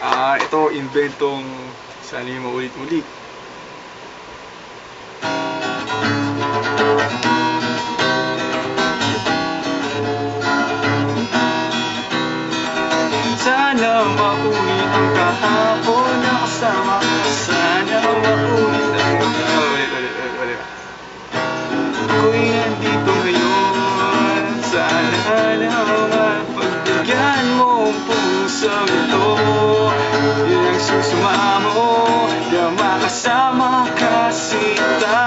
Ito, inventong sana yung maulit-ulit. Sana maulit ang kahapon na kasama ka. Sana maulit ang ulit. Ako'y nandito ngayon. Sana naman pagbigyan mo ang pusong ito. Yun ang susumamo na makasama ka sinta.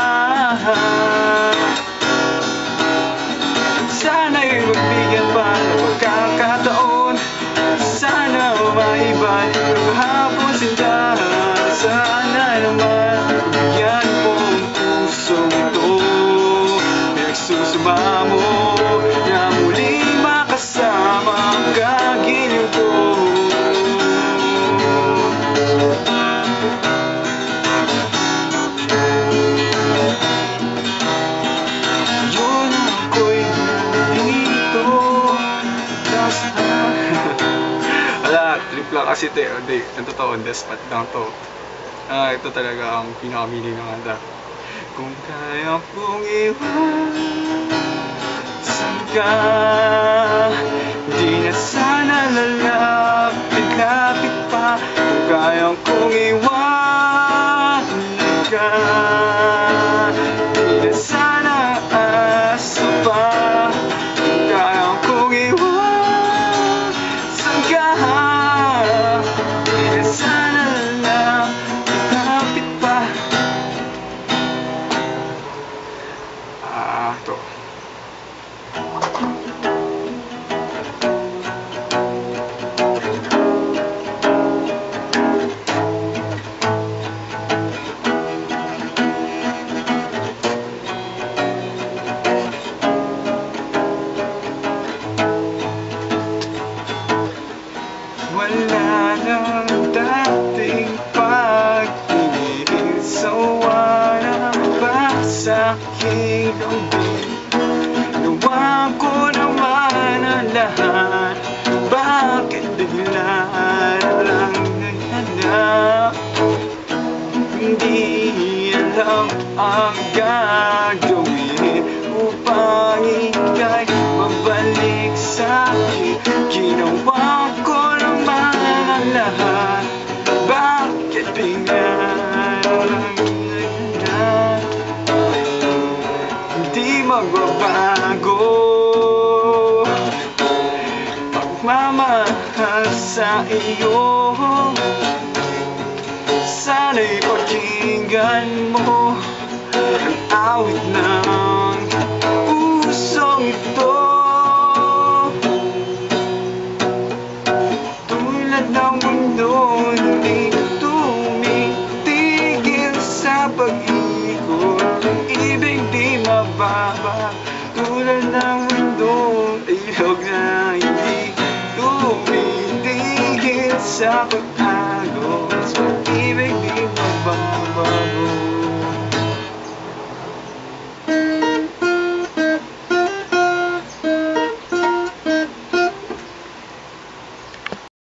Sana'y magbigyan pa ng pagkakataon. Sana maibalik ang kahapon sinta. Sana naman bigyan mo ang pusong ito. Nagsusumamo na muling makasama ang kagiliw ko. Yun ako'y dito. Trip lang kasi hindi, ang totoo, despat lang to. Ito talaga ang pinakamili ng handa. Kung kaya kong iwan, saan ka? Di na sana lalapit-lapit pa. Kung kaya kong iwan ka, di na sana asa pa. Kung kaya kong iwan, saan ka? Ito. Wala nang dating pag-ibig, sawa na ba sa aking lambing? Gawa ko naman ang lahat, bakit bigla lang naghanap? Hindi alam ang gagawin upang ika'y mabalik sa akin. Ginawa ko naman ang lahat, bakit bigla lang naghanap? Hindi magbabago pagmamahal sa iyo. Sana'y pakinggan mo ang awit ng pusong ito. Tulad ng mundo, hindi tumitigil sa pag-ikot. Ibig di mababa, tulad ng mundo, ilog na hindi tumitigil sa pag-ikot.